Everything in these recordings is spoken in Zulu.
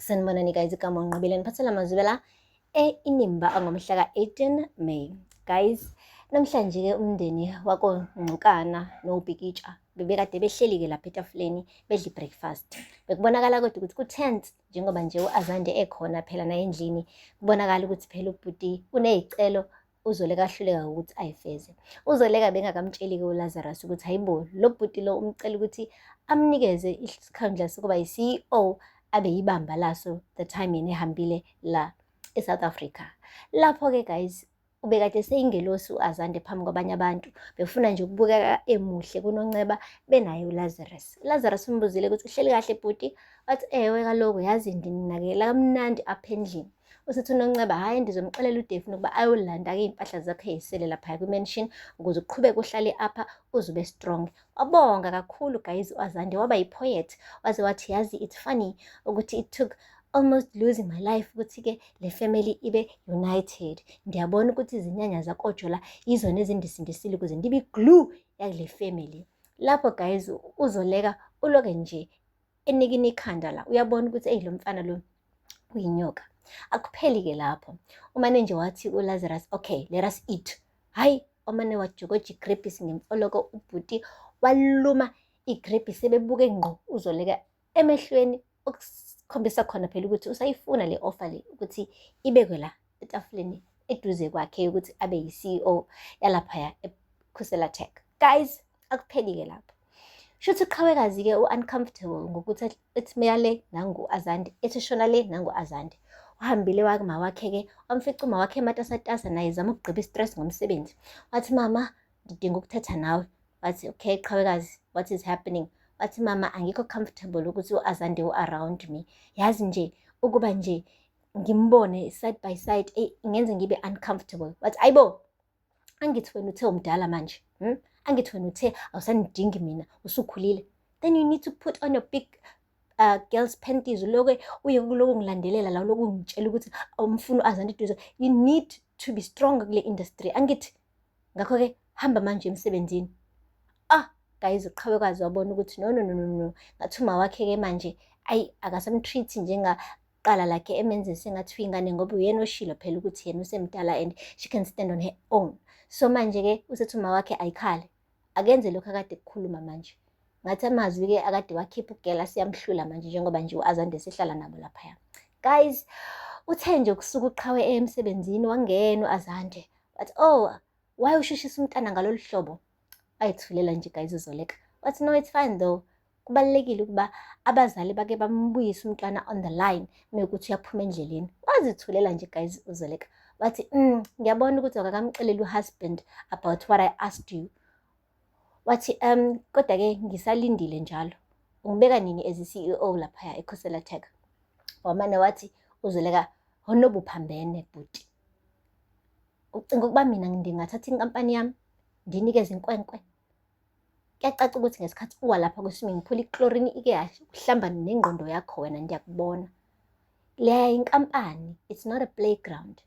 Sanibonani guys, igama unqabile niphathela amazwi la inimba angomhla ka-18 May. Guys, namhlanje-ke umndeni wakoNgcukana noBhikitsha bebekade behleli-ke lapha etafuleni bedla i-breakfast. Bekubonakala kodwa ukuthi ku-tense njengoba nje u-Azande ekhona phela naye endlini. Kubonakala ukuthi phela ubhuti uney'celo uZoleka ahluleka ukuthi ayifeze. uZoleka bengakamtsheli-ke uLazarus ukuthi hayibo, lo bhuti lo umcela ukuthi amnikeze isikhundla sokuba yi-CEO abe yibamba laso the time yena ehambile la eSouth Africa. Lapho-ke guys, ubekade seyingelosi u-Azande phambi kwabanye abantu, befuna nje ukubukeka emuhle kunonceba benaye uLazarus. uLazarus umbuzile ukuthi uhleli kahle bhuti, wathi ewe kaloku yazi ndinakekela kamnandi apha endlini. Usithi unonceba hhayi ndizomxelela uDefne ukuba ayolanda-ke iy'mpahla zakho ey'sele laphaya kwi-mansion ukuze uqhubeke uhlale apha uze ube strong. Wabonga kakhulu guys u-Azande, waba yi-poet, waze wathi yazi it's funny ukuthi it took almost losing my life ukuthi-ke le family ibe united. Ndiyabona ukuthi izinyanya zakojola yizona ezindisindisile ukuze ndibe i-glue yakule family. Lapho guys uZoleka uloke nje enikini ikhanda la, uyabona ukuthi eyi lo mfana lo uyinyoka. Akupheli-ke lapho, umane nje wathi uLazarus, okay let us eat. Hhayi, omane wajokoja igrebhisi ngemfoloko, ubhuti waluma igrebhisi sebebuke ngqo uZoleka emehlweni, okukhombisa khona phela ukuthi usayifuna le offer le ukuthi ibekwe la etafuleni eduze kwakhe ukuthi abe yi-CEO yalaphaya eKhusela Tech. Guys, akupheli-ke lapho. Shuthi uqhawekazi-ke u-uncomfortable ngokuthi ethi meyale nangu Azande, ethi shona le nangu Azande. Uhambile wakuma wakhe-ke wamfica uma wakhe ematasatasa naye zama ukugqiba i-stress ngomsebenzi. Wathi mama, ngidinga ukuthetha nawe. Wathi okay qhawekazi, what is happening? Wathi mama, angikho comfortable ukuthi u-Azande u-around me. Yazi nje ukuba nje ngimbone side by side ingenze ngibe uncomfortable. Wathi ayibo, angithi wena uthe umdala manje, angithi wena uthe awusanidingi mina, usukhulile, then you need to put on your big girls panties. Uloke uye kuloku ngilandelela la, uloku ngitshela ukuthi awumfuni u-Azande eduze. You need to be strong kule industry, angithi. Ngakho-ke hamba manje emsebenzini. Guys, uqhawekazi wabona ukuthi no, ngathi uma wakhe-ke manje ayi akasamtreat njengaqala lakhe emenze sengathi uyingane, ngoba uyena oshilo phela ukuthi yena usemdala and she can stand on her own. So manje-ke usethi uma wakhe ayikhale, akenze lokhu akade kukhuluma manje. Ngathi amazwi-ke akade wakhipha ugela siyamhlula manje njengoba nje u-Azande sehlala nabo laphaya. Guys, uthe nje kusuka uqhawe emsebenzini wangena u-Azande. Wathi why ushushisa umntana ngalolu hlobo? Ayithulela nje guys uZoleka. Wathi no, it's fine though. Kubalulekile ukuba abazali bake bambuyise umntwana on the line mekuthi uyaphuma endleleni. Wazithulela nje guys uZoleka. Wathi ngiyabona ukuthi akakamxeleli u-husband about what I asked you. Wathi kodwa-ke ngisalindile njalo. Ungibeka nini as i-CEO laphaya eKhusela Tech? Wamane wathi uZoleka, honobuphambene bhuti. Ucinga ukuba mina ndingathatha inkampani yami ndinikeze inkwenkwe? Kuyacaca ukuthi ngesikhathi uwalapha kwi-swimming pool i-chlorine ike yahlamba nengqondo yakho wena, ndiyakubona. Leya inkampani, it's not a playground.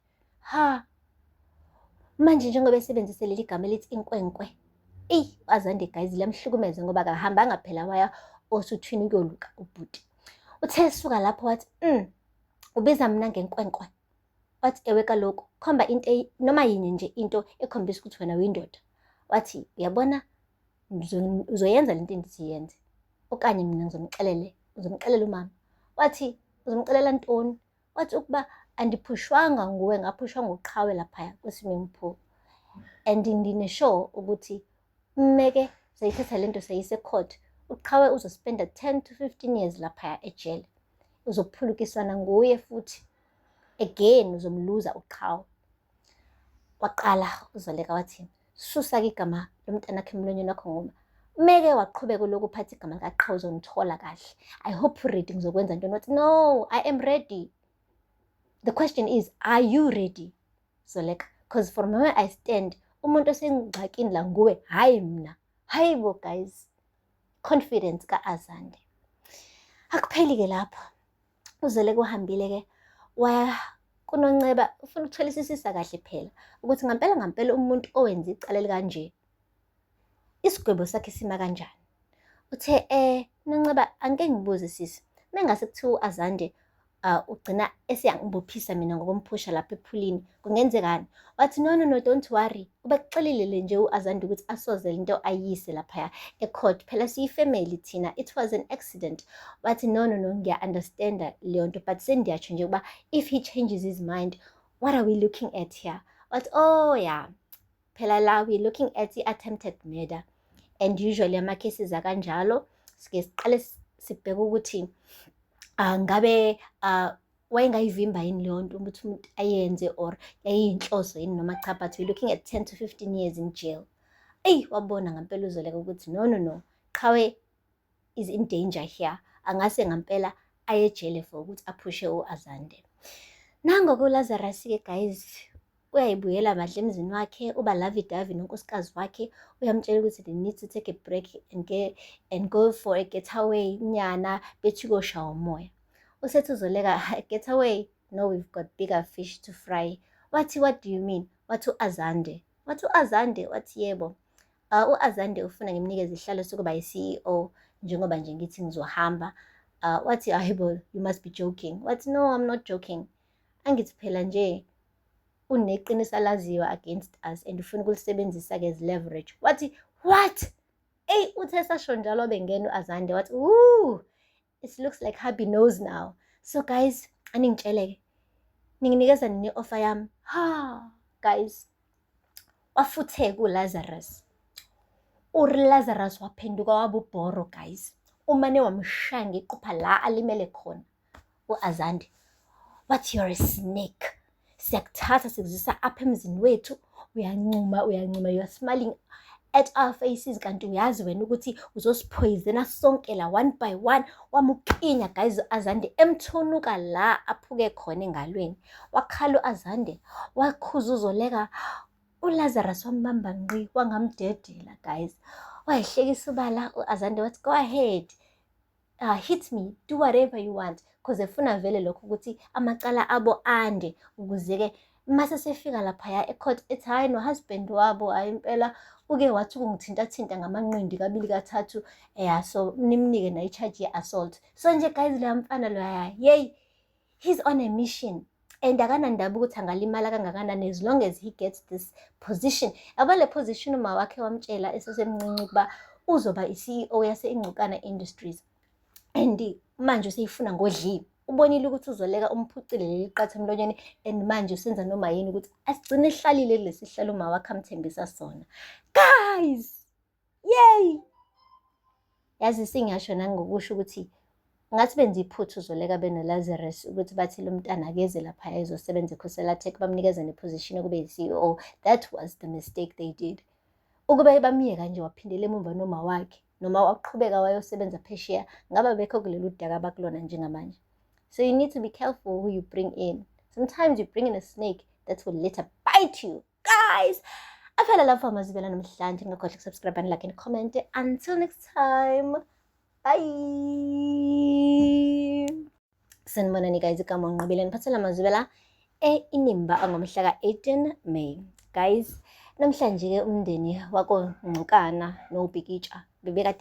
Manje njengoba esebenzise leli gama elithi inkwenkwe, u-Azande guys liyamhlukumeza ngoba akahambanga phela waya osuthwini ukuyoluka ubhuti. Uthe suka lapho wathi ubiza mina ngenkwenkwe. Wathi ewe kaloku khomba into noma yinye nje into ekhombisa ukuthi wena uyindoda. Wathi uyabona, uzoyenza lento endithi yenze okanye mina uzomxelela umama. Wathi uzomxelela ntoni? Wathi ukuba andiphushwanga nguwe, ngaphushwa nguqhawe laphaya kwi-swimming pool, and ndine-sure ukuthi mmeke sayithatha lento sayise court, uqhawe uzospenda 10 to 15 years laphaya ejele. Uzophulukiswana nguye futhi, again uzomluza uqhawe. Waqala uZoleka wathi susa-ke igama lomntanakhe emlonyeni wakho ngoba meke waqhubeka uloku uphatha igama likaqhawe uzongithola kahle. I hope ready ngizokwenza ntoni. Wathi no, I am ready. The question is, are you ready Zoleka? Because from where I stand, umuntu osengxakini la nguwe, hayi mina. Hayibo guys, confidence ka-Azande. Akupheli-ke lapho, uZoleka uhambile-ke waya kunonceba, ufuna ukutholisisisa kahle phela ukuthi ngampela umuntu owenza icala elikanje isigwebo sakhe sima kanjani. Uthe nonceba, angeke ngibuze sisi, mengase kuthiwa u-Azande ugcina eseyangibophisa mina ngokumphusha lapha ephulini. Kungenzekani? Wathi no, don't worry. Ubekuxelile nje u-Azande ukuthi asoze into ayise laphaya e-court. Phela siyifamily thina. It was an accident. Wathi no, ngiya-understanda leyo nto, but sendiyatsho nje ukuba if he changes his mind, what are we looking at here? Wathi oh yeah, phela la we're looking at i-attempted murder. And usually ama-cases akanjalo sike siqale sibheke ukuthi ngabe wayengayivimba yini leyo nto ukuthi umuntu ayenze or yayiyinhloso yini noma cha, but we're looking at 10 to 15 years in jail. Eyi, wabona ngampela uZoleka ukuthi no, Qhawe is in danger here. Angase ngampela aye ejele for ukuthi aphushe u-Azande. Nangoku uLazarus-ke guys uyayibuyela badle emzini wakhe, uba lavi-davi nonkosikazi wakhe, uyamtshela ukuthi they need to take a break and go for a getaway nyana, bethi koshaya umoya. Usethi uZoleka, getaway? No, we've got bigger fish to fry. Wathi, what do you mean? Wathi u-Azande. Wathi u-Azande? Wathi yebo. U-Azande ufuna ngimnikeze isihlalo sokuba yi-CEO njengoba nje ngithi ngizohamba. Wathi hayibo, you must be joking. Wathi no, I'm not joking. Angithi phela nje uneqiniso alaziwa against us and ufuna ukulisebenzisa-ke as leverage. Wathi what? Eyi, uthe sasho njalo bengena u-Azande wathi it looks like hubby knows now. So guys, aningitsheleke ninginikeza nini offer yami? Guys, wafutheka uLazarus. ULazarus waphenduka wabubhoro guys. Umane wamshaya ngequpha la alimele khona u-Azande. Wathi you're a snake. Siyakuthatha sikuzisa apha emzini wethu, uyancuma, you're smiling at our faces, kanti uyazi wena ukuthi uzosiphoyizena sonke la one by one. Wamukinya guys u-Azande emthunuka la aphuke khona engalweni. Wakhala u-Azande, wakhuza uZoleka. uLazarus wambamba ngqi, wangamdedela guys. Wayehlekisa ubala u-Azande wathi go ahead, hit me, do whatever you want, because efuna vele lokho ukuthi amacala abo ande, ukuze-ke mase sefika laphaya e-court ethi hayi no-husband wabo hayi impela uke wathi ukungithinta ngamanqindi kabili kathathu, so nimnike na-i-charge ye-assault. So nje guys, leya mfana loya, yay, he's on a mission and akanandaba ukuthi angalimala kangakanani as long as he gets this position. Yabo le position uma wakhe wamtshela esesemncinci ukuba uzoba i-CEO yase-Ingqukana Industries and manje useyifuna ngodlimi. Ubonile ukuthi uZoleka umphucile leli qatha emlonyeni and manje usenza noma yini ukuthi asigcine ehlalile lesi sihlalo uma wakhe amthembisa sona. Guys, yay! Yazi singiyasho nangokusho ukuthi ngathi benza iphutha uZoleka benoLazarus ukuthi bathi lo mntana akeze lapha ezosebenza eCosalatech bamnikeza neposition yokuba yi-CEO. That was the mistake they did. Ukuba bamiyeka nje waphindela emuva noma wakhe noma waqhubeka wayosebenza phesheya, ngaba bekho kulolu daka bakulona njengamanje. So you need to be careful who you bring in. Sometimes you bring in a snake that will later bite you. Guys, aphela lapho amazibela namhlanje, ngakhohle ukusubscribe and like and comment. Until next time, bye. Sanibonani guys, igama uNqabile ngiphathela amazibela eNimba angomhla ka-18 May. Guys, namhlanje ke umndeni wakoNgqukana noBhikitsha bebekade